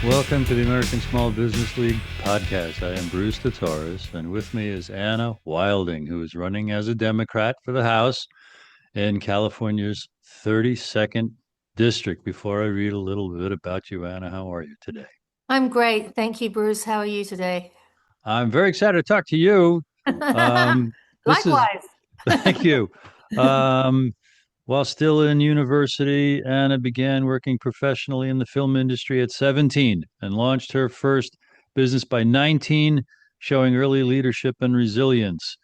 Welcome to the American Small Business League podcast. I am Bruce Torres, and with me is Anna Wilding, who is running as a Democrat for the House in California's 32nd district. Before I read a little bit about you, Anna, how are you today? I'm great. Thank you, Bruce. How are you today? I'm very excited to talk to you. This is, Likewise. thank you. Um, while still in university, Anna began working professionally in the film industry at 17 and launched her first business by 19, showing early leadership and resilience.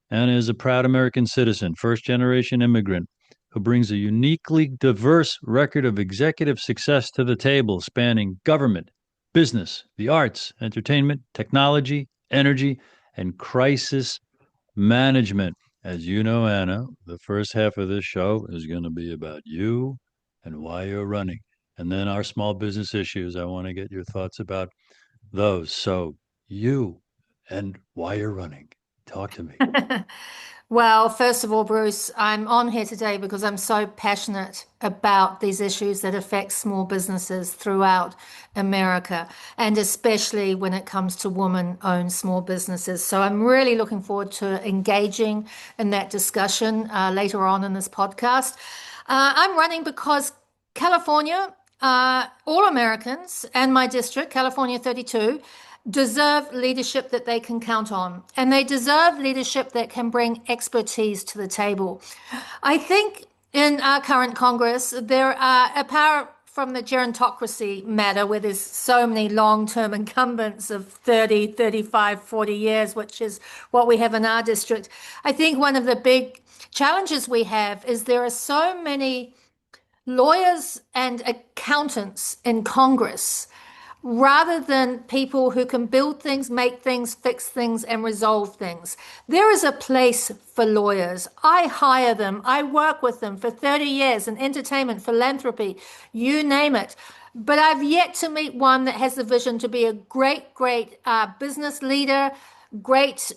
Anna is a proud American citizen, first generation immigrant who brings a uniquely diverse record of executive success to the table, spanning government, business, the arts, entertainment, technology, energy, and crisis management. As you know, Anna, the first half of this show is going to be about you and why you're running. And then our small business issues. I want to get your thoughts about those. So, you and why you're running. Talk to me. Well, first of all, Bruce, I'm on here today because I'm so passionate about these issues that affect small businesses throughout America, and especially when it comes to women-owned small businesses. So I'm really looking forward to engaging in that discussion later on in this podcast. I'm running because California, all Americans, and my district, California 32, deserve leadership that they can count on, and they deserve leadership that can bring expertise to the table. I think in our current Congress, there are, apart from the gerontocracy matter, where there's so many long-term incumbents of 30, 35, 40 years, which is what we have in our district. I think one of the big challenges we have is there are so many lawyers and accountants in Congress rather than people who can build things, make things, fix things, and resolve things. There is a place for lawyers. I hire them. I work with them for 30 years in entertainment, philanthropy, you name it. But I've yet to meet one that has the vision to be a great business leader, great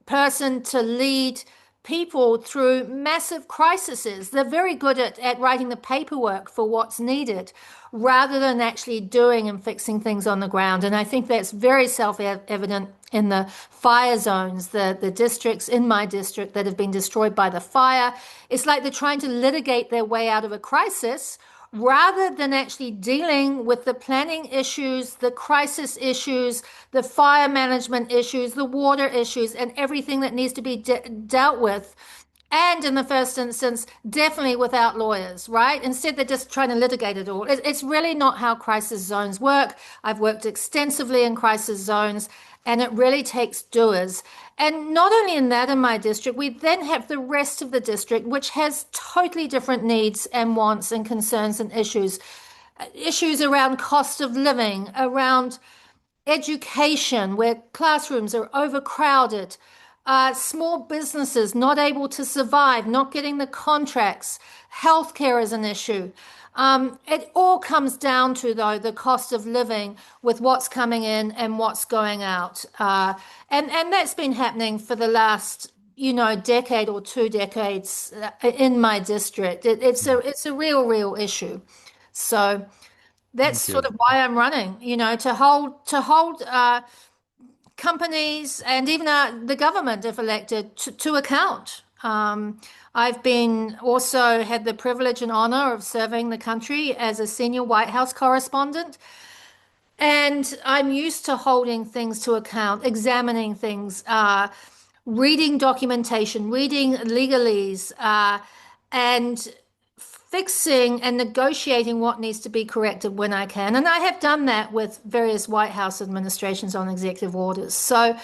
person to lead people through massive crises. They're very good at writing the paperwork for what's needed rather than actually doing and fixing things on the ground. And I think that's very self-evident in the fire zones, the districts in my district that have been destroyed by the fire. It's like they're trying to litigate their way out of a crisis rather than actually dealing with the planning issues, the crisis issues, the fire management issues, the water issues, and everything that needs to be dealt with. And in the first instance, definitely without lawyers, right? Instead, they're just trying to litigate it all. It's really not how crisis zones work. I've worked extensively in crisis zones, and it really takes doers. And not only in that, in my district, we then have the rest of the district, which has totally different needs and wants and concerns and issues. Issues around cost of living, around education, where classrooms are overcrowded, small businesses not able to survive, not getting the contracts, healthcare is an issue. It all comes down to, though, the cost of living with what's coming in and what's going out. And that's been happening for the last, decade or 2 decades in my district. It's a real issue. So that's Thank sort you. of why I'm running, to hold companies and even the government, if elected, to account. I've been also had the privilege and honor of serving the country as a senior White House correspondent. And I'm used to holding things to account, examining things, reading documentation, reading legalese, and fixing and negotiating what needs to be corrected when I can. And I have done that with various White House administrations on executive orders. So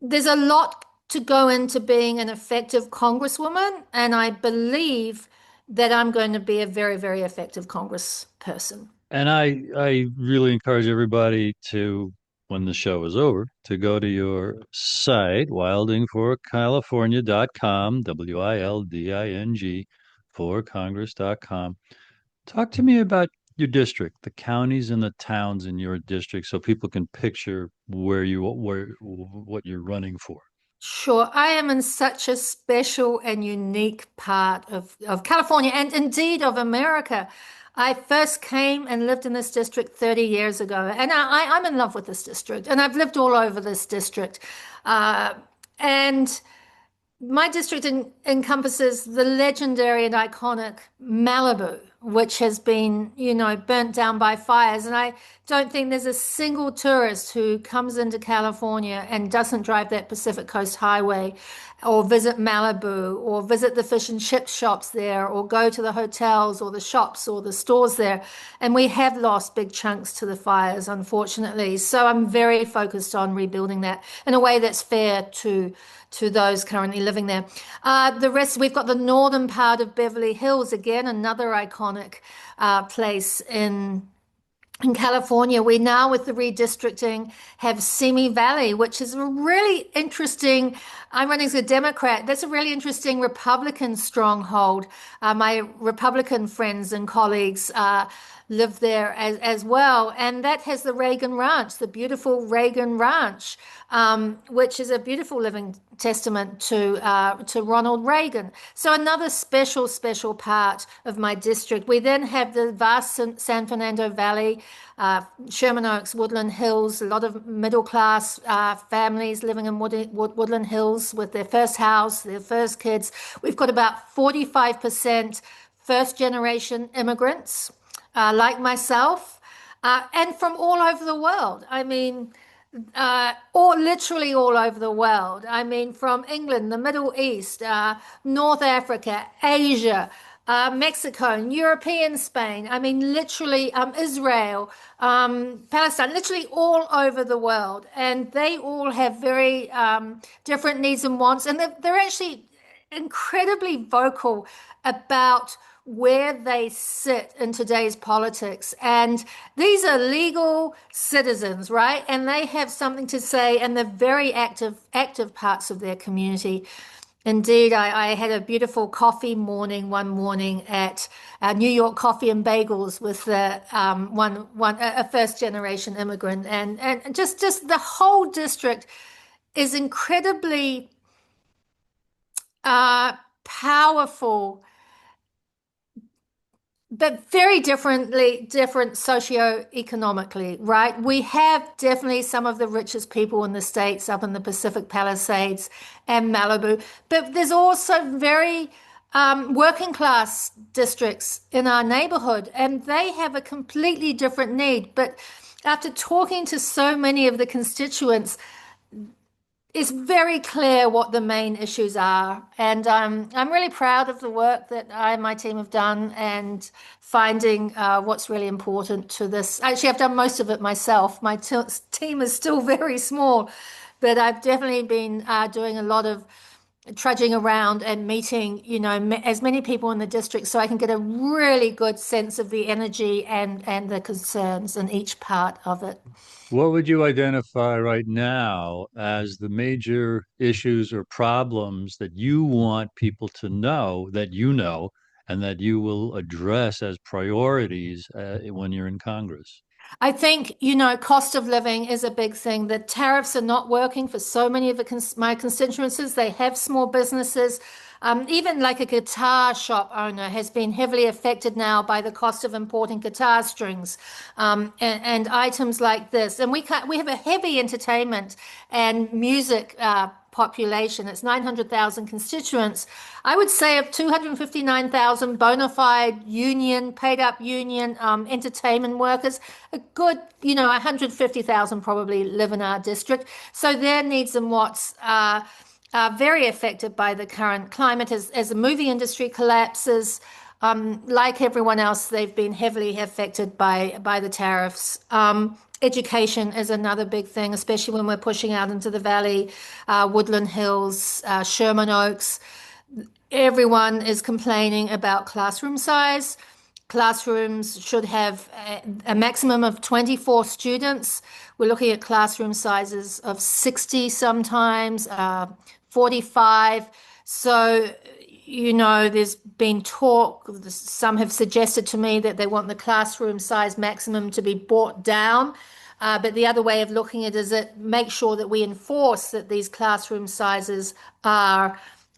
there's a lot to go into being an effective congresswoman, and I believe that I'm going to be a very effective congressperson. And I really encourage everybody to, when the show is over, to go to your site, wildingforcalifornia.com, WILDING for Congress.com. Talk to me about your district, the counties and the towns in your district, so people can picture where what you're running for. Sure, I am in such a special and unique part of California and indeed of America. I first came and lived in this district 30 years ago, and I'm in love with this district, and I've lived all over this district. Uh, and my district encompasses the legendary and iconic Malibu, which has been, burnt down by fires. And I don't think there's a single tourist who comes into California and doesn't drive that Pacific Coast Highway or visit Malibu or visit the fish and chip shops there or go to the hotels or the shops or the stores there. And we have lost big chunks to the fires, unfortunately. So I'm very focused on rebuilding that in a way that's fair to those currently living there. The rest, we've got the northern part of Beverly Hills, again, another iconic place in California. We now, with the redistricting, have Simi Valley, which is a really interesting. I'm running as a Democrat. That's a really interesting Republican stronghold. My Republican friends and colleagues live there as well. And that has the Reagan Ranch, the beautiful Reagan Ranch, which is a beautiful living testament to Ronald Reagan. So another special part of my district. We then have the vast San Fernando Valley, Sherman Oaks, Woodland Hills, a lot of middle class families living in Woodland Hills with their first house, their first kids. We've got about 45% first generation immigrants, like myself, and from all over the world. I mean, or literally all over the world. I mean, from England, the Middle East, North Africa, Asia, Mexico, and European Spain. I mean, literally Israel, Palestine, literally all over the world. And they all have very different needs and wants. And they're actually incredibly vocal about where they sit in today's politics. And these are legal citizens, right? And they have something to say, and they're very active parts of their community. Indeed, I had a beautiful coffee morning one morning at New York Coffee and Bagels with a first generation immigrant, and just the whole district is incredibly powerful, but very different socioeconomically, right? We have definitely some of the richest people in the States up in the Pacific Palisades and Malibu, but there's also very working class districts in our neighborhood, and they have a completely different need. But after talking to so many of the constituents, it's very clear what the main issues are. And I'm really proud of the work that I and my team have done and finding what's really important to this. Actually, I've done most of it myself. My team is still very small, but I've definitely been doing a lot of trudging around and meeting, as many people in the district so I can get a really good sense of the energy and the concerns in each part of it. What would you identify right now as the major issues or problems that you want people to know that you know and that you will address as priorities when you're in Congress? I think, cost of living is a big thing. The tariffs are not working for so many of my constituencies. They have small businesses. Even like a guitar shop owner has been heavily affected now by the cost of importing guitar strings, and items like this. And we have a heavy entertainment and music population. It's 900,000 constituents. I would say of 259,000 bona fide union, paid up union entertainment workers, a good, 150,000 probably live in our district. So their needs and wants are very affected by the current climate as the movie industry collapses. Like everyone else, they've been heavily affected by the tariffs. Education is another big thing, especially when we're pushing out into the valley, Woodland Hills, Sherman Oaks. Everyone is complaining about classroom size. Classrooms should have a maximum of 24 students. We're looking at classroom sizes of 60 sometimes, 45. So, there's been talk, some have suggested to me that they want the classroom size maximum to be brought down. But the other way of looking at it is that make sure that we enforce that these classroom sizes are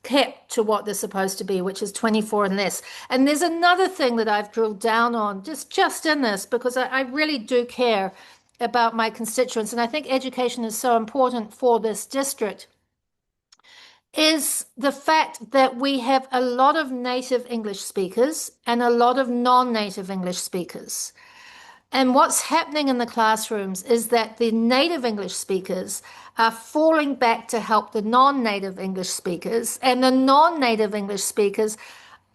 kept to what they're supposed to be, which is 24 and less. And there's another thing that I've drilled down on just in this, because I really do care about my constituents. And I think education is so important for this district, is the fact that we have a lot of native English speakers and a lot of non-native English speakers. And what's happening in the classrooms is that the native English speakers are falling back to help the non-native English speakers, and the non-native English speakers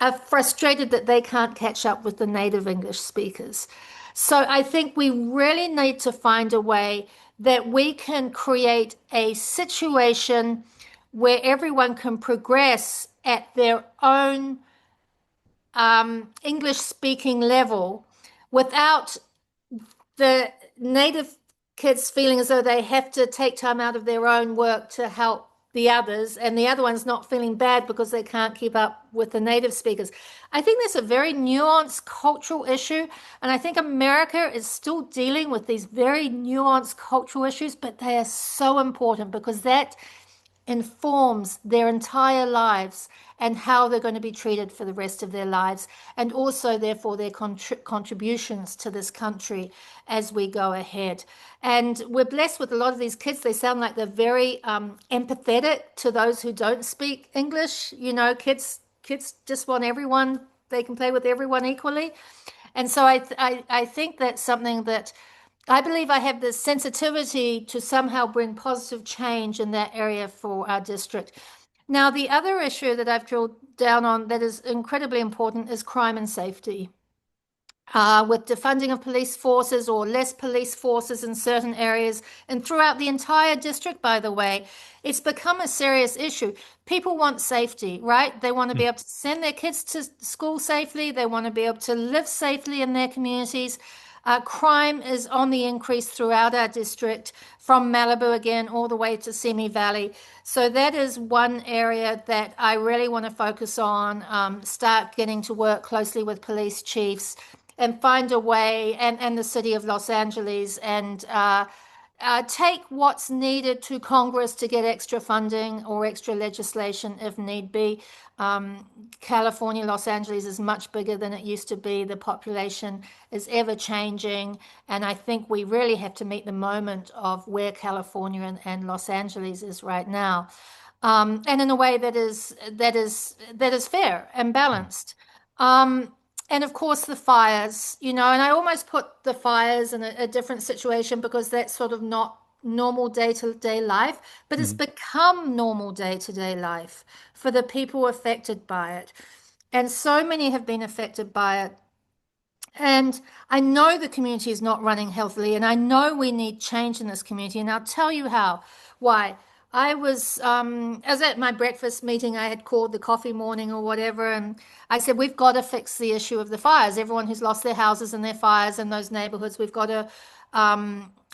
are frustrated that they can't catch up with the native English speakers. So I think we really need to find a way that we can create a situation where everyone can progress at their own English speaking level without the native kids feeling as though they have to take time out of their own work to help the others, and the other ones not feeling bad because they can't keep up with the native speakers. I think there's a very nuanced cultural issue, and I think America is still dealing with these very nuanced cultural issues, but they are so important because that informs their entire lives and how they're going to be treated for the rest of their lives, and also, therefore, their contributions to this country as we go ahead. And we're blessed with a lot of these kids. They sound like they're very empathetic to those who don't speak English. You know, kids just want everyone, they can play with everyone equally. And so I think that's something that I believe I have the sensitivity to somehow bring positive change in that area for our district. Now, the other issue that I've drilled down on that is incredibly important is crime and safety. With defunding of police forces or less police forces in certain areas and throughout the entire district, by the way, it's become a serious issue. People want safety, right? They want to be able to send their kids to school safely. They want to be able to live safely in their communities. Crime is on the increase throughout our district, from Malibu again all the way to Simi Valley. So that is one area that I really want to focus on, start getting to work closely with police chiefs and find a way, and the city of Los Angeles, and take what's needed to Congress to get extra funding or extra legislation if need be. California, Los Angeles is much bigger than it used to be. The population is ever changing, and I think we really have to meet the moment of where California and Los Angeles is right now, and in a way that is fair and balanced. And of course, the fires, and I almost put the fires in a different situation because that's sort of not normal day-to-day life, but it's Mhm. become normal day-to-day life for the people affected by it. And so many have been affected by it. And I know the community is not running healthily, and I know we need change in this community. And I'll tell you how. Why? I was at my breakfast meeting. I had called the coffee morning or whatever, and I said, we've got to fix the issue of the fires. Everyone who's lost their houses and their fires in those neighborhoods, we've got to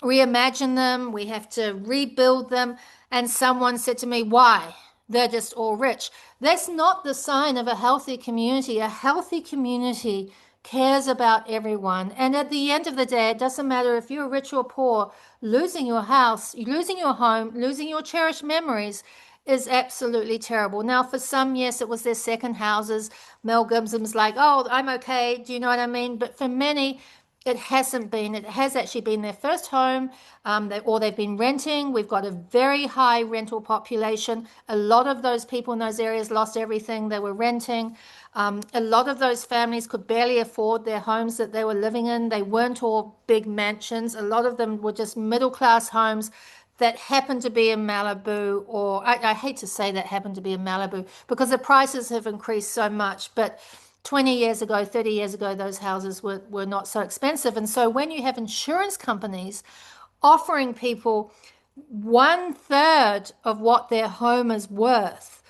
reimagine them. We have to rebuild them. And someone said to me, why? They're just all rich. That's not the sign of a healthy community. A healthy community cares about everyone. And at the end of the day, it doesn't matter if you're rich or poor, losing your house, losing your home, losing your cherished memories is absolutely terrible. Now, for some, yes, it was their second houses. Mel Gibson's like, oh, I'm okay. Do you know what I mean? But for many, it hasn't been. It has actually been their first home, or they've been renting. We've got a very high rental population. A lot of those people in those areas lost everything they were renting. A lot of those families could barely afford their homes that they were living in. They weren't all big mansions. A lot of them were just middle-class homes that happened to be in Malibu, or I hate to say that happened to be in Malibu because the prices have increased so much, but 20 years ago, 30 years ago, those houses were not so expensive. And so when you have insurance companies offering people one third of what their home is worth,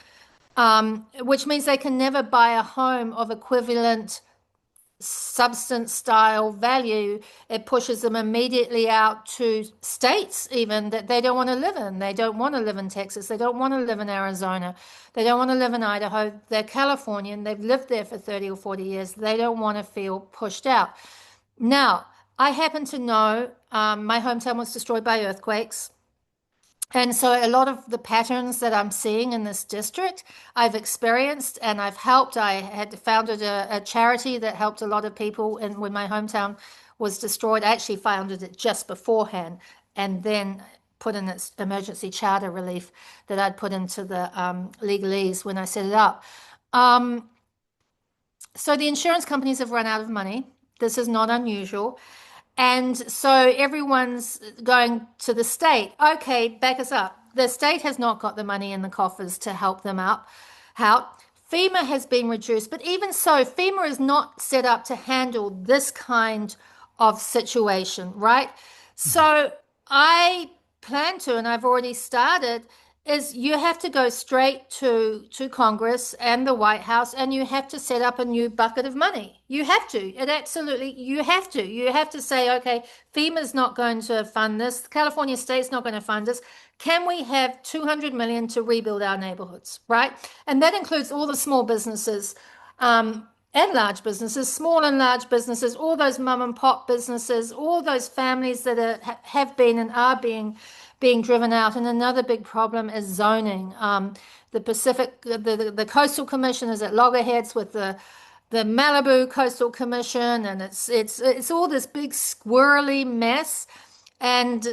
which means they can never buy a home of equivalent substance style value, it pushes them immediately out to states even that they don't want to live in. They don't want to live in Texas. They don't want to live in Arizona. They don't want to live in Idaho. They're Californian. They've lived there for 30 or 40 years. They don't want to feel pushed out. Now, I happen to know my hometown was destroyed by earthquakes. And so a lot of the patterns that I'm seeing in this district, I've experienced and I've helped. I had founded a charity that helped a lot of people. And when my hometown was destroyed, I actually founded it just beforehand and then put in its emergency charter relief that I'd put into the legalese when I set it up. Um, so the insurance companies have run out of money. This is not unusual. And so everyone's going to the state. Okay, back us up. The state has not got the money in the coffers to help them out. How? FEMA has been reduced, but even so, FEMA is not set up to handle this kind of situation, right? So I plan to, and I've already started, is you have to go straight to Congress and the White House, and you have to set up a new bucket of money. You have to. It absolutely, you have to. You have to say, okay, FEMA's not going to fund this. California State's not going to fund this. Can we have 200 million to rebuild our neighborhoods, right? And that includes all the small businesses, and large businesses, small and large businesses, all those mum and pop businesses, all those families that have been and are being driven out. And another big problem is zoning. The Pacific, the Coastal Commission is at loggerheads with the Malibu Coastal Commission, and it's all this big squirrely mess. And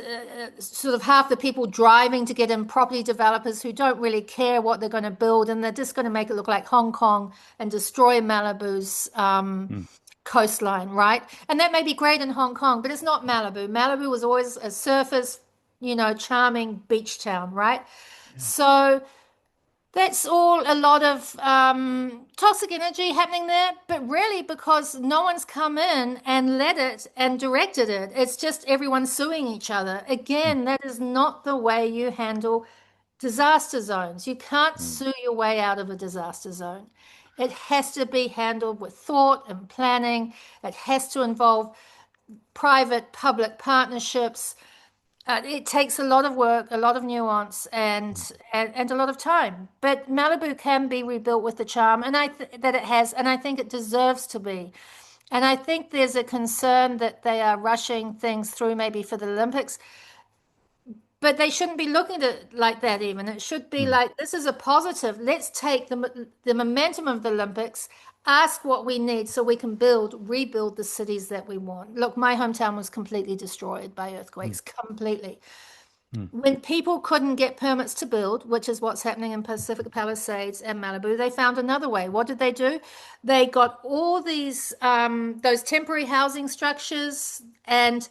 sort of half the people driving to get in property developers who don't really care what they're going to build, and they're just going to make it look like Hong Kong and destroy Malibu's Mm. coastline, right? And that may be great in Hong Kong, but it's not Malibu. Malibu was always a surface, charming beach town, right? Yeah. So that's all a lot of toxic energy happening there, but really because no one's come in and led it and directed it. It's just everyone suing each other. Mm. Again, that is not the way you handle disaster zones. You can't Mm. sue your way out of a disaster zone. It has to be handled with thought and planning. It has to involve private public partnerships. It takes a lot of work, a lot of nuance, and a lot of time. But Malibu can be rebuilt with the charm, and that it has, and I think it deserves to be. And I think there's a concern that they are rushing things through, maybe for the Olympics, but they shouldn't be looking at it like that. Even it should be Mm. like this is a positive. Let's take the momentum of the Olympics. Ask what we need so we can rebuild the cities that we want. Look, my hometown was completely destroyed by Mm. earthquakes, completely. Mm. When people couldn't get permits to build, which is what's happening in Pacific Palisades and Malibu, they found another way. What did they do? They got all those temporary housing structures, and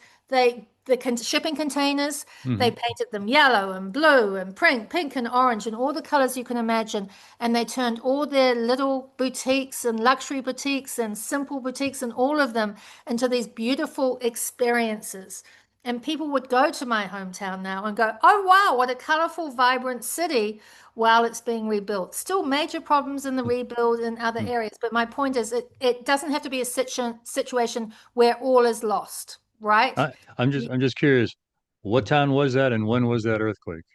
shipping containers. They Mhm. painted them yellow and blue and pink and orange and all the colors you can imagine. And they turned all their little boutiques and luxury boutiques and simple boutiques and all of them into these beautiful experiences. And people would go to my hometown now and go, oh, wow, what a colorful, vibrant city while it's being rebuilt. Still major problems in the rebuild in other Mm. areas. But my point is, it doesn't have to be a situation where all is lost, right? I'm just curious, what town was that and when was that earthquake?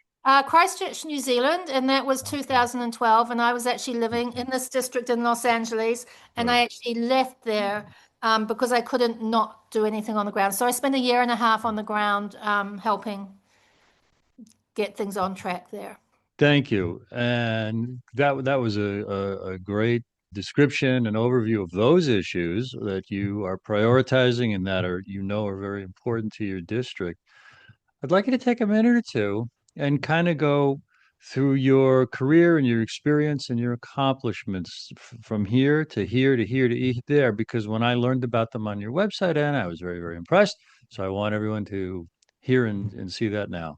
Christchurch, New Zealand, and that was Okay. 2012. And I was actually living Okay. in this district in Los Angeles, and Right. I actually left there because I couldn't not do anything on the ground. So I spent a year and a half on the ground helping get things on track there. Thank you. And that was a great description and overview of those issues that you are prioritizing and that are very important to your district. I'd like you to take a minute or two and kind of go through your career and your experience and your accomplishments from here to here to here to there, because when I learned about them on your website, and I was very, very impressed. So I want everyone to hear and see that now.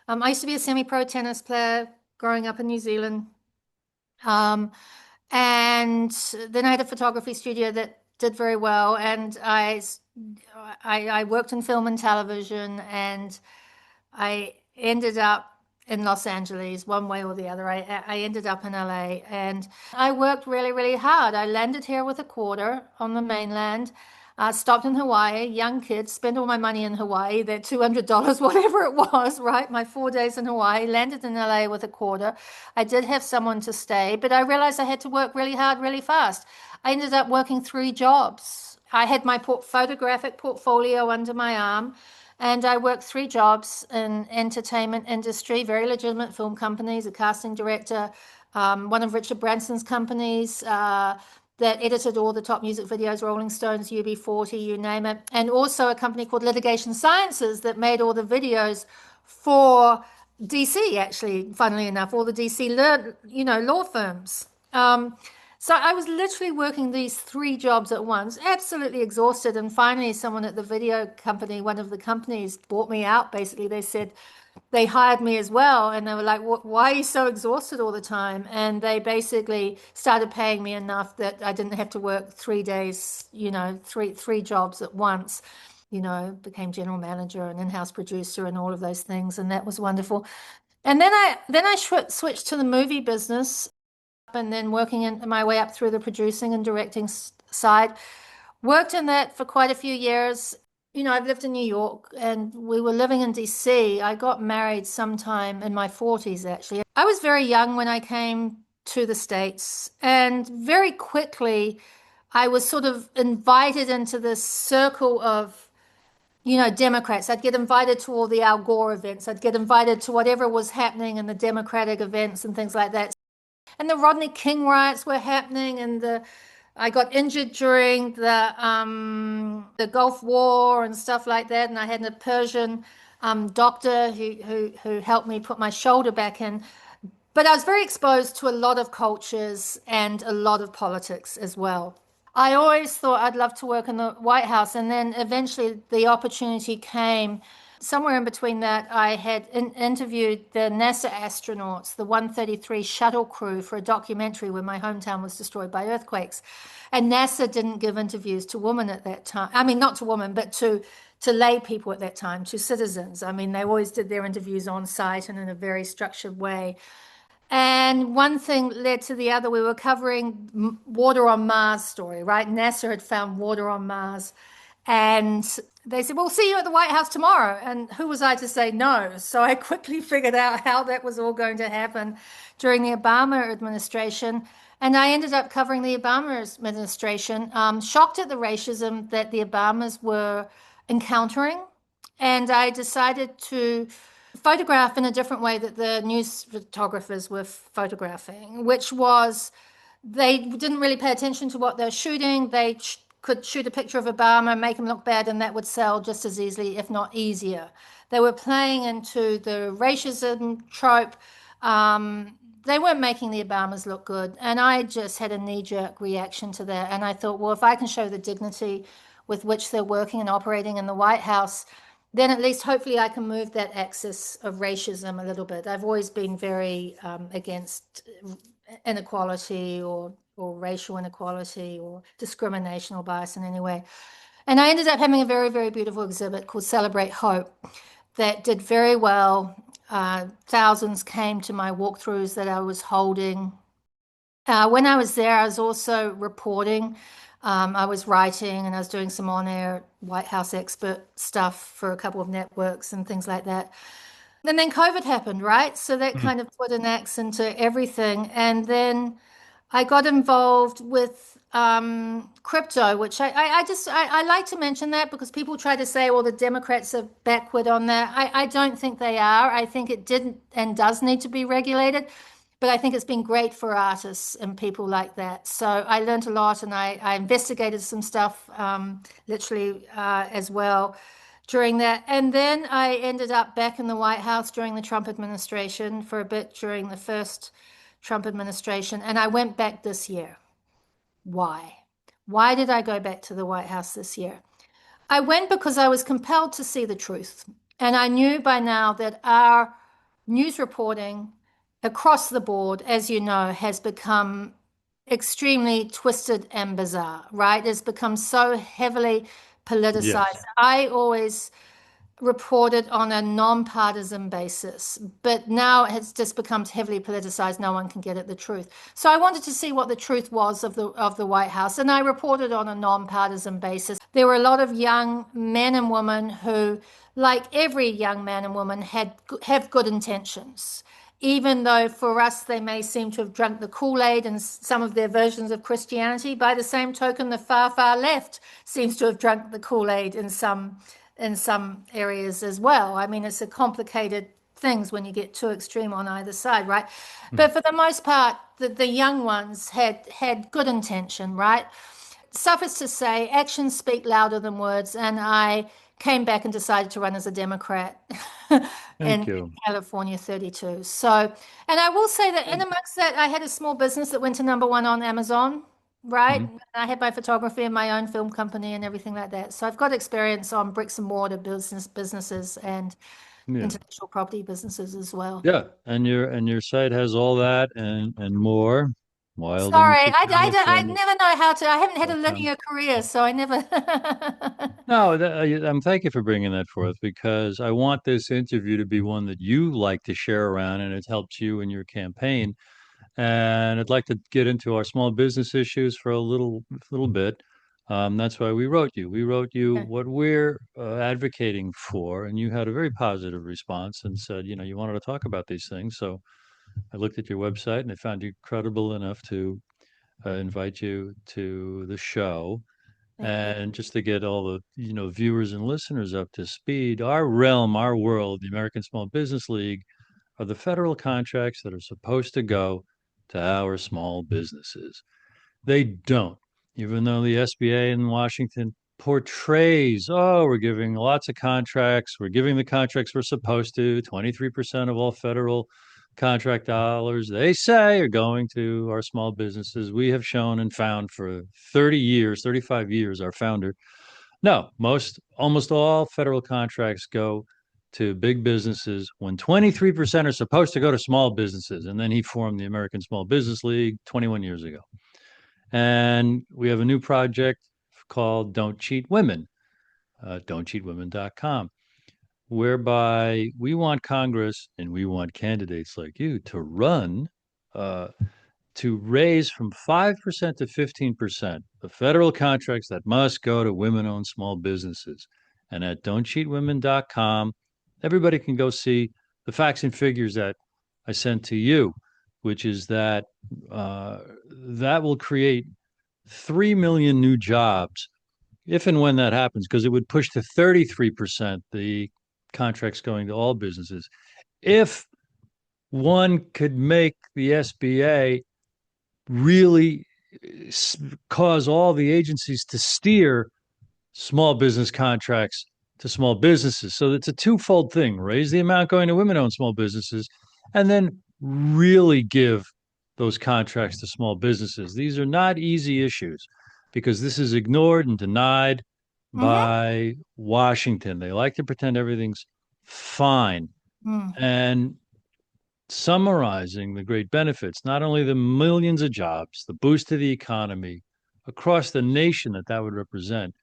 I used to be a semi-pro tennis player growing up in New Zealand. Um, and then I had a photography studio that did very well. And I worked in film and television, and I ended up in Los Angeles one way or the other. I ended up in LA, and I worked really, really hard. I landed here with a quarter on the mainland. Stopped in Hawaii, young kid, spent all my money in Hawaii, that $200, whatever it was, right? My 4 days in Hawaii, landed in LA with a quarter. I did have someone to stay, but I realized I had to work really hard, really fast. I ended up working 3 jobs. I had my photographic portfolio under my arm, And I worked three jobs in entertainment industry, very legitimate film companies, a casting director, one of Richard Branson's companies that edited all the top music videos, Rolling Stones, UB40, you name it, and also a company called Litigation Sciences that made all the videos for DC, actually, funnily enough, all the DC law firms. So I was literally working these three jobs at once, absolutely exhausted. And finally, someone at the video company, one of the companies, bought me out. Basically, they said they hired me as well, and they were like, "Why are you so exhausted all the time?" And they basically started paying me enough that I didn't have to work 3 days, three jobs at once. Became general manager and in-house producer and all of those things, and that was wonderful. And then I switched to the movie business, and then working in my way up through the producing and directing side. Worked in that for quite a few years. I've lived in New York and we were living in DC. I got married sometime in my 40s, actually. I was very young when I came to the States, and very quickly I was sort of invited into this circle of Democrats. I'd get invited to all the Al Gore events. I'd get invited to whatever was happening in the Democratic events and things like that. And the Rodney King riots were happening, and I got injured during the Gulf War and stuff like that. And I had a Persian doctor who helped me put my shoulder back in. But I was very exposed to a lot of cultures and a lot of politics as well. I always thought I'd love to work in the White House, and then eventually the opportunity came. Somewhere in between that, I had interviewed the NASA astronauts, the 133 shuttle crew, for a documentary when my hometown was destroyed by earthquakes. And NASA didn't give interviews to women at that time. I mean, not to women, but to lay people at that time, to citizens. I mean, they always did their interviews on site and in a very structured way. And one thing led to the other. We were covering water on Mars story, right? NASA had found water on Mars. And they said, "We'll see you at the White House tomorrow." And who was I to say no? So I quickly figured out how that was all going to happen during the Obama administration. And I ended up covering the Obama administration, shocked at the racism that the Obamas were encountering. And I decided to photograph in a different way that the news photographers were photographing, which was they didn't really pay attention to what they're shooting. They could shoot a picture of Obama, make him look bad, and that would sell just as easily, if not easier. They were playing into the racism trope. They weren't making the Obamas look good. And I just had a knee-jerk reaction to that. And I thought, well, if I can show the dignity with which they're working and operating in the White House, then at least hopefully I can move that axis of racism a little bit. I've always been very against inequality or racial inequality or discrimination or bias in any way. And I ended up having a very, very beautiful exhibit called Celebrate Hope that did very well. Thousands came to my walkthroughs that I was holding. When I was there, I was also reporting. I was writing and I was doing some on-air White House expert stuff for a couple of networks and things like that. And then COVID happened, right? So that Mhm. kind of put an axe into everything. And then I got involved with crypto, which I like to mention that because people try to say, well, the Democrats are backward on that. I don't think they are. I think it didn't and does need to be regulated. But I think it's been great for artists and people like that. So I learned a lot, and I investigated some stuff literally as well during that. And then I ended up back in the White House during the Trump administration for a bit during the first Trump administration. And I went back this year. Why? Why did I go back to the White House this year? I went because I was compelled to see the truth. And I knew by now that our news reporting across the board, as you know, has become extremely twisted and bizarre, right? It's become so heavily politicized. Yes. I always reported on a nonpartisan basis, but now it has just become heavily politicized. No one can get at the truth. So I wanted to see what the truth was of the White House, and I reported on a nonpartisan basis. There were a lot of young men and women who, like every young man and woman, have good intentions. Even though for us they may seem to have drunk the Kool-Aid and some of their versions of Christianity, by the same token, the far, far left seems to have drunk the Kool-Aid in some in some areas as well. I mean, it's a complicated things when you get too extreme on either side, right? Hmm. But for the most part, the young ones had good intention, right? Suffice to say, actions speak louder than words, and I came back and decided to run as a Democrat Thank in you. California 32. So, and I will say that in And amongst that, I had a small business that went to number one on Amazon, right? mhm. I had my photography and my own film company and everything like that. So I've got experience on bricks and mortar businesses and Yeah. intellectual property businesses as well. Yeah, and your site has all that and more. Sorry, I Wildingtocalifornia.com. never know how to. I haven't had a linear career, so I never. No, I'm thank you for bringing that forth because I want this interview to be one that you like to share around and it helps you in your campaign. And I'd like to get into our small business issues for a little bit. That's why we wrote you. We wrote you Okay. what we're advocating for, and you had a very positive response and said, you wanted to talk about these things. So I looked at your website and I found you credible enough to invite you to the show. Thank you. And just to get all the viewers and listeners up to speed, our realm, our world, the American Small Business League, are the federal contracts that are supposed to go to our small businesses. They don't, even though the SBA in Washington portrays, oh, we're giving lots of contracts. We're giving the contracts we're supposed to. 23% of all federal contract dollars, they say, are going to our small businesses. We have shown and found for 30 years, 35 years, our founder, no, almost all federal contracts go to big businesses when 23% are supposed to go to small businesses. And then he formed the American Small Business League 21 years ago. And we have a new project called Don't Cheat Women, don'tcheatwomen.com, whereby we want Congress and we want candidates like you to run uh, to raise from 5% to 15% the federal contracts that must go to women owned small businesses. And at don'tcheatwomen.com, everybody can go see the facts and figures that I sent to you, which is that that will create 3 million new jobs if and when that happens, because it would push to 33% the contracts going to all businesses. If one could make the SBA really cause all the agencies to steer small business contracts to small businesses. So it's a twofold thing: raise the amount going to women owned small businesses, and then really give those contracts to small businesses. These are not easy issues because this is ignored and denied Mm-hmm. by Washington. They like to pretend everything's fine. Mm. And summarizing the great benefits, not only the millions of jobs, the boost to the economy across the nation that would represent,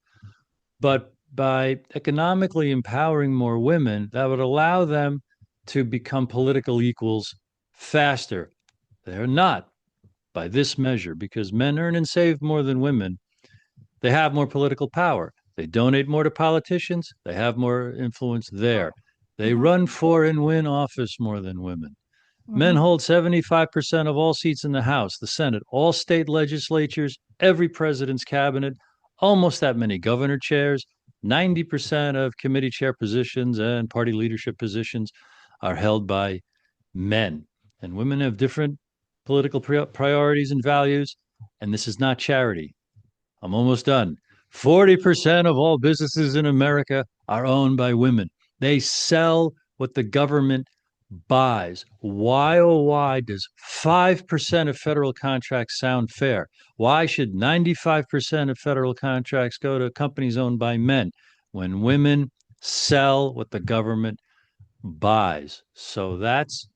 but by economically empowering more women, that would allow them to become political equals faster. They're not by this measure because men earn and save more than women. They have more political power. They donate more to politicians. They have more influence there. They Mm-hmm. run for and win office more than women. Men Mm-hmm. hold 75% of all seats in the House, the Senate, all state legislatures, every president's cabinet, almost that many governor chairs, 90% of committee chair positions and party leadership positions are held by men. And women have different political priorities and values. And this is not charity. I'm almost done. 40% of all businesses in America are owned by women. They sell what the government buys. Why, oh, why does 5% of federal contracts sound fair? Why should 95% of federal contracts go to companies owned by men when women sell what the government buys? So that's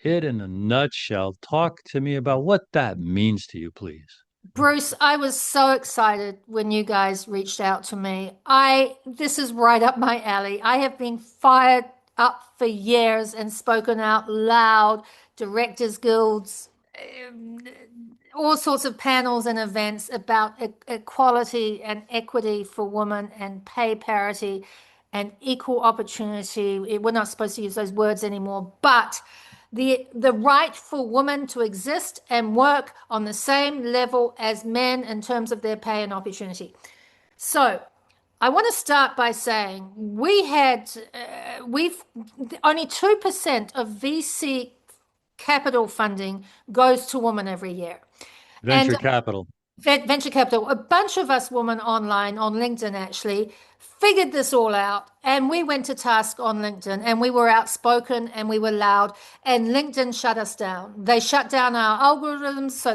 it in a nutshell. Talk to me about what that means to you, please. Bruce, I was so excited when you guys reached out to me. This is right up my alley. I have been fired up for years and spoken out loud, directors guilds, um, all sorts of panels and events about equality and equity for women and pay parity and equal opportunity. We're not supposed to use those words anymore, but the right for women to exist and work on the same level as men in terms of their pay and opportunity. So I want to start by saying we've only 2% of VC capital funding goes to women every year. Venture And capital. venture capital, a bunch of us women online on LinkedIn actually figured this all out, and we went to task on LinkedIn, and we were outspoken and we were loud, and LinkedIn shut us down. They shut down our algorithms so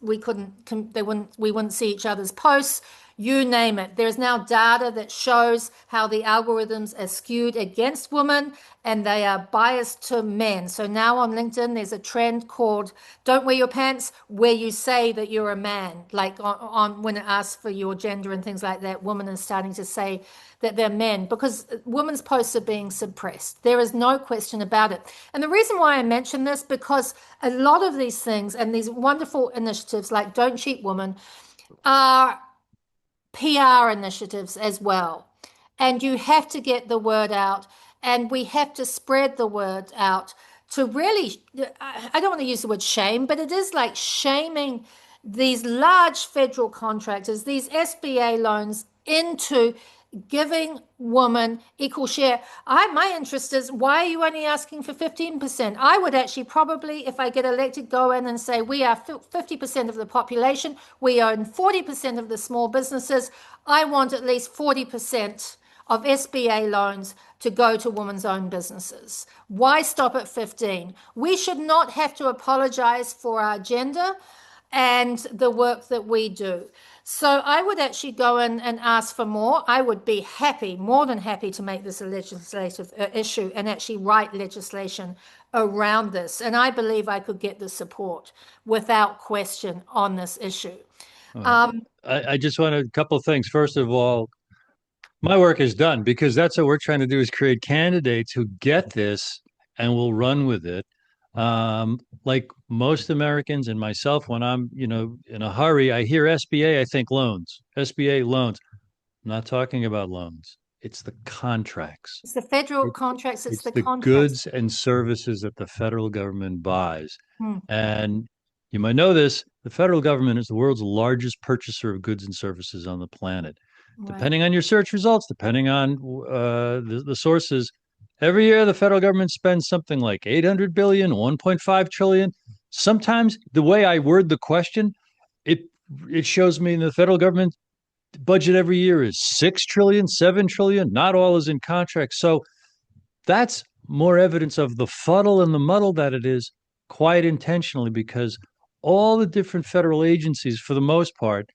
we wouldn't see each other's posts. You name it. There's now data that shows how the algorithms are skewed against women and they are biased to men. So now on LinkedIn, there's a trend called "Don't wear your pants," where you say that you're a man. Like on when it asks for your gender and things like that, women are starting to say that they're men because women's posts are being suppressed. There is no question about it. And the reason why I mention this, because a lot of these things and these wonderful initiatives like Don't Cheat Women are PR initiatives as well. And you have to get the word out, and we have to spread the word out to really, I don't want to use the word shame, but it is like shaming these large federal contractors, these SBA loans into giving women equal share. My interest is, why are you only asking for 15%? I would actually probably, if I get elected, go in and say we are 50% of the population, we own 40% of the small businesses. I want at least 40% of SBA loans to go to women's owned businesses. Why stop at 15? We should not have to apologize for our gender and the work that we do. So I would actually go in and ask for more. I would be happy, more than happy, to make this a legislative issue and actually write legislation around this. And I believe I could get the support without question on this issue. Uh, Um, I just want a couple of things. First of all, my work is done because that's what we're trying to do is create candidates who get this and will run with it. Like most Americans and myself, when I'm, in a hurry, I hear SBA, I think loans, SBA loans. I'm not talking about loans. It's the contracts. it's the federal It's contracts, it's it's the the contracts. goods and services that the federal government buys. Hmm, And you might know this, the federal government is the world's largest purchaser of goods and services on the planet. right. Depending on your search results, depending on the sources, every year the federal government spends something like 800 billion, 1.5 trillion. Sometimes the way I word the question, it it shows me the federal government budget every year is 6 trillion, 7 trillion. Not all is in contracts. So that's more evidence of the fuddle and the muddle that it is, quite intentionally, because all the different federal agencies, for the most part,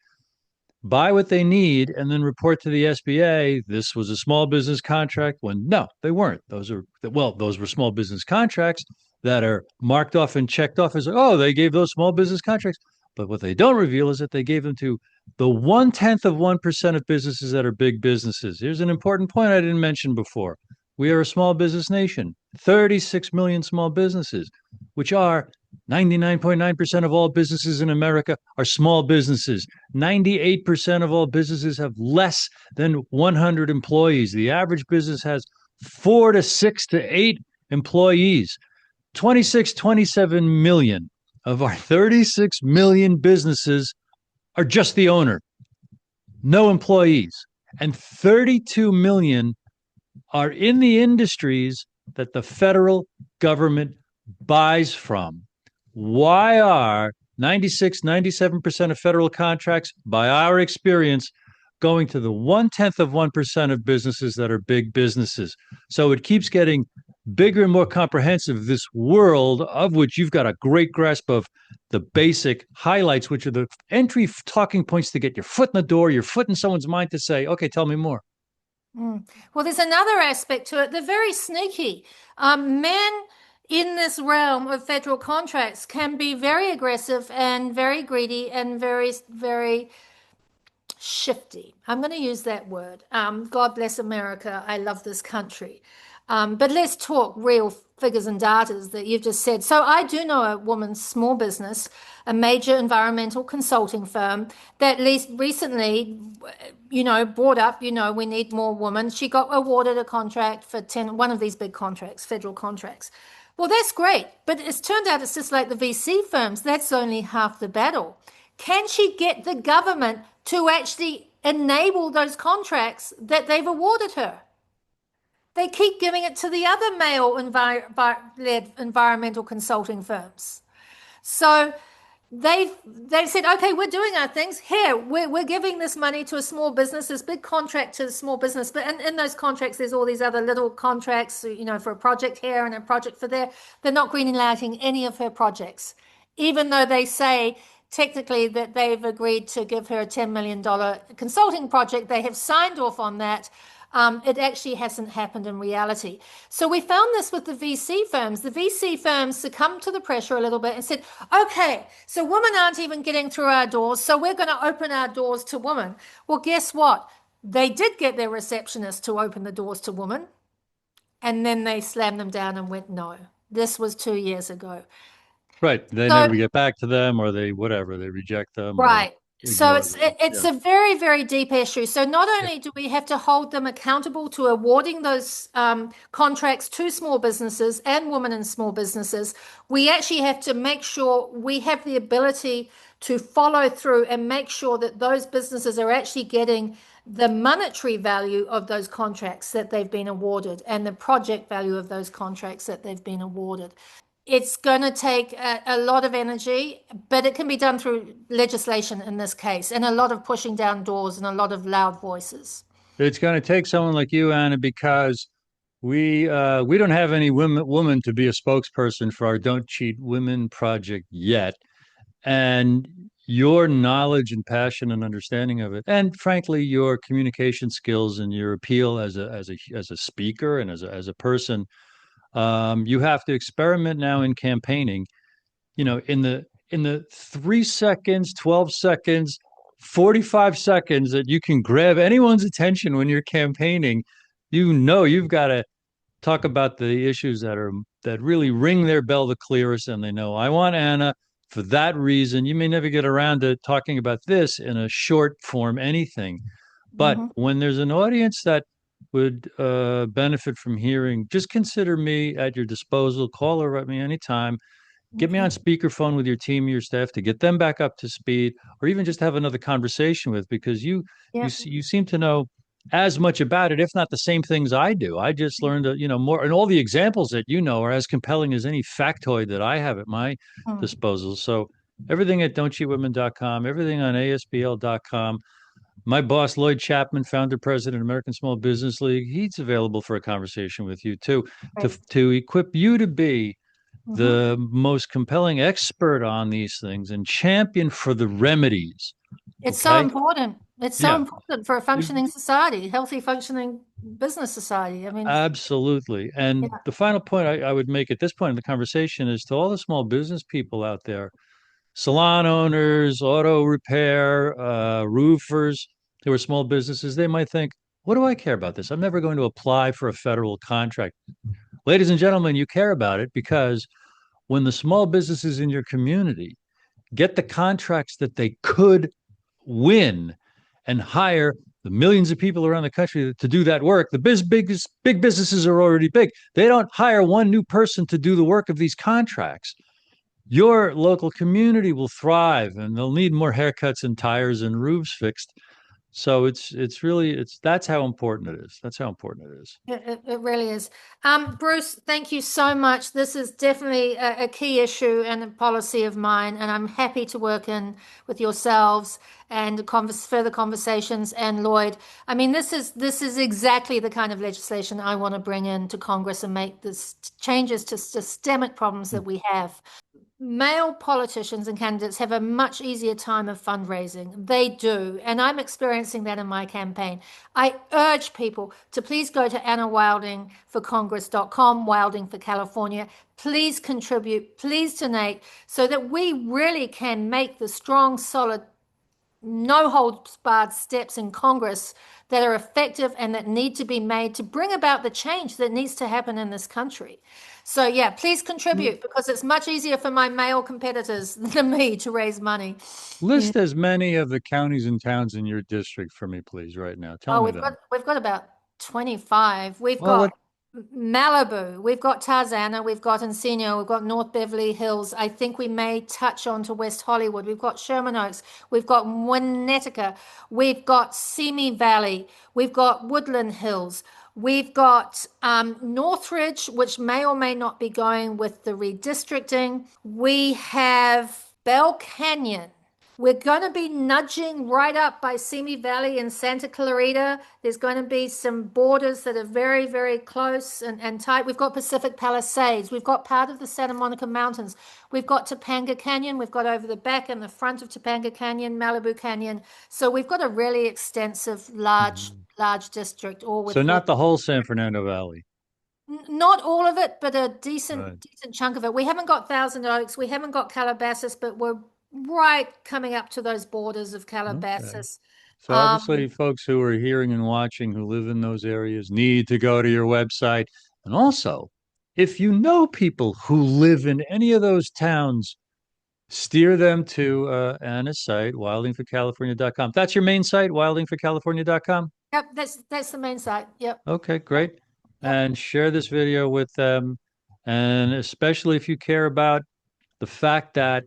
buy what they need and then report to the SBA this was a small business contract, when no, they weren't. Those were small business contracts that are marked off and checked off as, oh, they gave those small business contracts. But what they don't reveal is that they gave them to the 1/10 of 1% of businesses that are big businesses. Here's an important point I didn't mention before. We are a small business nation, 36 million small businesses, which are 99.9% of all businesses in America are small businesses. 98% of all businesses have less than 100 employees. The average business has 4 to 6 to 8 employees. 26, 27 million of our 36 million businesses are just the owner, no employees. And 32 million are in the industries that the federal government buys from. Why are 96, 97% of federal contracts, by our experience, going to the 1/10 of 1% of businesses that are big businesses? So it keeps getting bigger and more comprehensive, this world of which you've got a great grasp of the basic highlights, which are the entry talking points to get your foot in the door, your foot in someone's mind to say, okay, tell me more. Well, there's another aspect to it. They're very sneaky. Men in this realm of federal contracts can be very aggressive and very greedy and very, very shifty. I'm going to use that word. God bless America. I love this country. But let's talk real figures and data that you've just said. So I do know a woman's small business, a major environmental consulting firm that least recently, brought up, we need more women. She got awarded a contract for one of these big contracts, federal contracts. Well, that's great. But it's turned out it's just like the VC firms. That's only half the battle. Can she get the government to actually enable those contracts that they've awarded her. They keep giving it to the other male led environmental consulting firms. So they've said, okay, we're doing our things here. We're giving this money to a small business, this big contract to a small business. But in those contracts, there's all these other little contracts, for a project here and a project for there. They're not green lighting any of her projects, even though they say technically that they've agreed to give her a $10 million consulting project. They have signed off on that. It actually hasn't happened in reality. So we found this with the VC firms. The VC firms succumbed to the pressure a little bit and said, okay, so women aren't even getting through our doors, so we're going to open our doors to women. Well, guess what? They did get their receptionist to open the doors to women, and then they slammed them down and went, no. This was 2 years ago. Right. They So never get back to them, or they whatever, they reject them or right. So ignore it's them. it's Yeah. a very, very deep issue. So not Yeah. only do we have to hold them accountable to awarding those contracts to small businesses and women in small businesses, we actually have to make sure we have the ability to follow through and make sure that those businesses are actually getting the monetary value of those contracts that they've been awarded and the project value of those contracts that they've been awarded. It's going to take a lot of energy, but it can be done through legislation in this case, and a lot of pushing down doors and a lot of loud voices. It's going to take someone like you, Anna, because we don't have any woman to be a spokesperson for our Don't Cheat Women project yet. And your knowledge and passion and understanding of it, and frankly, your communication skills and your appeal as a speaker and as a person, you have to experiment now in campaigning. In the 3 seconds, 12 seconds, 45 seconds that you can grab anyone's attention when you're campaigning, you've got to talk about the issues that really ring their bell the clearest, and they know I want Anna for that reason. You may never get around to talking about this in a short form anything, but Mhm. when there's an audience that would benefit from hearing, just consider me at your disposal. Call or write me anytime. Get me Okay. on speakerphone with your team, your staff, to get them back up to speed, or even just have another conversation with, because Yeah. you seem to know as much about it, if not the same things I do. I just learned, more, and all the examples that you know are as compelling as any factoid that I have at my Mm. disposal. So everything at don'tcheatwomen.com, everything on ASBL.com. My boss, Lloyd Chapman, founder, president, American Small Business League, he's available for a conversation with you too, to Great. to equip you to be Mhm. the most compelling expert on these things and champion for the remedies. It's so Okay. important. It's so Yeah. important for a functioning society, healthy, functioning business society. I mean, Absolutely. And yeah. the final point I would make at this point in the conversation is to all the small business people out there, salon owners, auto repair, roofers who are small businesses. They might think, what do I care about this? I'm never going to apply for a federal contract. Ladies and gentlemen, you care about it because when the small businesses in your community get the contracts that they could win and hire the millions of people around the country to do that work. The big businesses are already big. They don't hire one new person to do the work of these contracts. Your local community will thrive, and they'll need more haircuts and tires and roofs fixed. So it's really it's that's how important it is. That's how important it is. It really is. Bruce, thank you so much. This is definitely a key issue and a policy of mine, and I'm happy to work in with yourselves and further conversations. And Lloyd, I mean, this is exactly the kind of legislation I want to bring into Congress and make this changes to systemic problems that we have. Male politicians and candidates have a much easier time of fundraising. They do. And I'm experiencing that in my campaign. I urge people to please go to annawildingforcongress.com, Wilding for California. Please contribute, please donate, so that we really can make the strong, solid, no holds barred steps in Congress that are effective and that need to be made to bring about the change that needs to happen in this country. So, yeah, please contribute because it's much easier for my male competitors than me to raise money. Yeah. List as many of the counties and towns in your district for me, please, right now. Tell Oh, me we've them. got we've got about 25. We've Well, got Malibu, we've got Tarzana, we've got Encino, we've got North Beverly Hills. I think we may touch on to West Hollywood. We've got Sherman Oaks, we've got Winnetka, we've got Simi Valley, we've got Woodland Hills, we've got Northridge, which may or may not be going with the redistricting. We have Bell Canyon. We're going to be nudging right up by Simi Valley and Santa Clarita. There's going to be some borders that are very, very close and tight. We've got Pacific Palisades. We've got part of the Santa Monica Mountains. We've got Topanga Canyon. We've got over the back and the front of Topanga Canyon, Malibu Canyon. So we've got a really extensive, large, Mhm. large district, all So with the not the whole San Fernando Valley. not all of it, but a Right. decent chunk of it. We haven't got Thousand Oaks, we haven't got Calabasas, but we're right coming up to those borders of Okay. Calabasas. So Um, obviously, folks who are hearing and watching who live in those areas need to go to your website. And also, if you know people who live in any of those towns, steer them to Anna's site, wildingforcalifornia.com. That's your main site, wildingforcalifornia.com. yep, that's the main site. Yep, Okay, great. yep. And share this video with them. And especially if you care about the fact that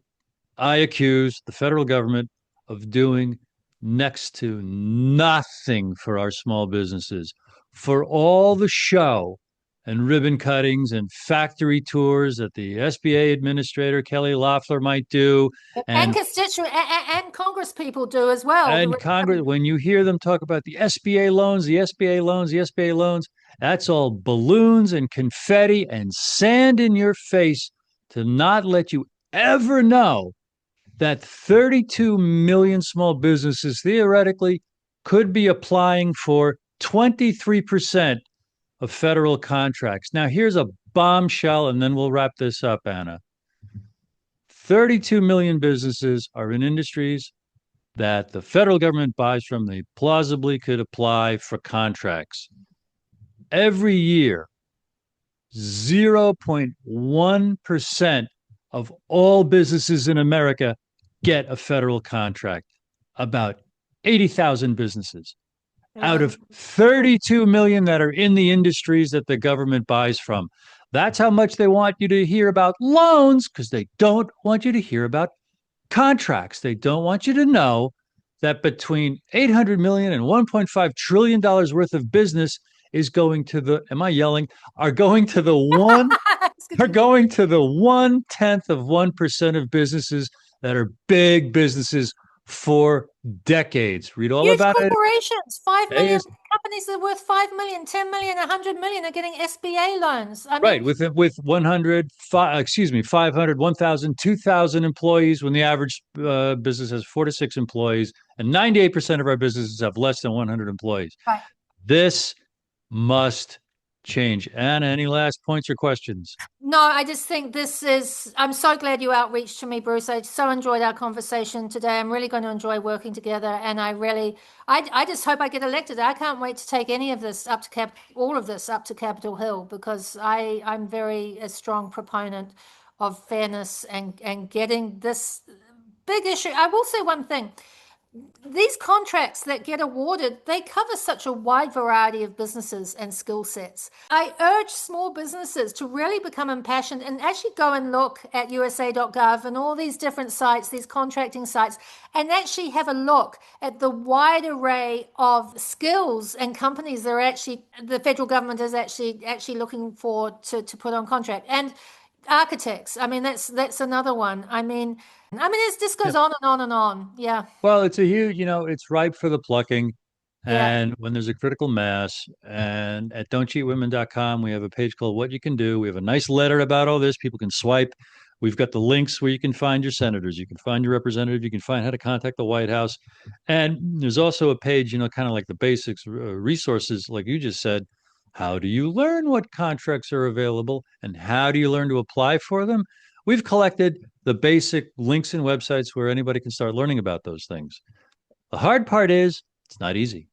I accuse the federal government of doing next to nothing for our small businesses. For all the show and ribbon cuttings and factory tours that the SBA administrator Kelly Loeffler might do, And and constituent and Congress people do as well. and Congress, when you hear them talk about the SBA loans, the SBA loans, the SBA loans, that's all balloons and confetti and sand in your face to not let you ever know that 32 million small businesses theoretically could be applying for 23% of federal contracts. Now, here's a bombshell, and then we'll wrap this up, Anna. 32 million businesses are in industries that the federal government buys from. They plausibly could apply for contracts. Every year, 0.1% of all businesses in America get a federal contract. About 80,000 businesses out Yeah. of 32 million that are in the industries that the government buys from. That's how much they want you to hear about loans because they don't want you to hear about contracts. They don't want you to know that between 800 million and 1.5 trillion dollars worth of business is going to the, am I yelling, are going to the one It's good are to- going to the 1/10 of 1% of businesses that are big businesses for decades. Read all Huge about it. corporations, 5 million AS, companies that are worth 5 million, 10 million, 100 million are getting SBA loans. I right, mean, with 100, excuse me, 500, 1,000, 2,000 employees, when the average business has 4 to 6 employees, and 98% of our businesses have less than 100 employees. right. This must change. Anna, any last points or questions? No, I just think this is, I'm so glad you outreached to me, Bruce. I so enjoyed our conversation today. I'm really going to enjoy working together. And I just hope I get elected. I can't wait to take any of this up to all of this up to Capitol Hill because I'm very a strong proponent of fairness and getting this big issue. I will say one thing. These contracts that get awarded, they cover such a wide variety of businesses and skill sets. I urge small businesses to really become impassioned and actually go and look at USA.gov and all these different sites, these contracting sites, and actually have a look at the wide array of skills and companies that are actually the federal government is actually looking for to put on contract. And architects, I mean that's another one. I mean it just Yeah. goes on and on and on. Yeah. Well, it's a huge, it's ripe for the plucking. Yeah. And when there's a critical mass, and at don'tcheatwomen.com, we have a page called What You Can Do. We have a nice letter about all this. People can swipe. We've got the links where you can find your senators, you can find your representative, you can find how to contact the White House. And there's also a page, kind of like the basics resources, like you just said. How do you learn what contracts are available and how do you learn to apply for them? We've collected the basic links and websites where anybody can start learning about those things. The hard part is it's not easy.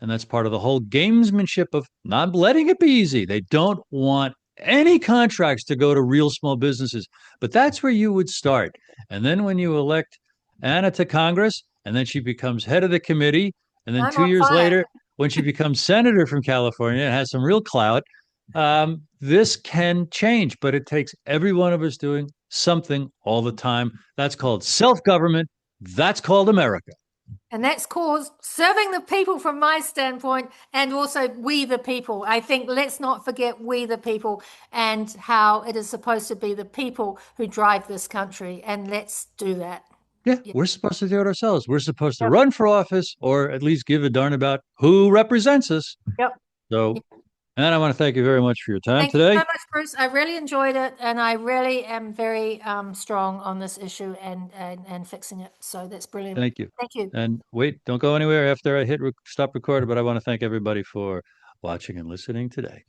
And that's part of the whole gamesmanship of not letting it be easy. They don't want any contracts to go to real small businesses. But that's where you would start. And then when you elect Anna to Congress, and then she becomes head of the committee, and then I'm two on years fire. later, when she becomes senator from California and has some real clout, This can change, but it takes every one of us doing something all the time. That's called self-government. That's called America. And that's called serving the people from my standpoint, and also we the people. I think let's not forget we the people and how it is supposed to be the people who drive this country. And let's do that. Yeah, Yeah. we're supposed to do it ourselves. We're supposed to Yep. run for office or at least give a darn about who represents us. Yep. So, and I want to thank you very much for your time Thank you so today. much, Bruce. I really enjoyed it, and I really am very strong on this issue and fixing it. So that's brilliant. Thank you. Thank you. And wait, don't go anywhere after I hit stop recorder, but I want to thank everybody for watching and listening today.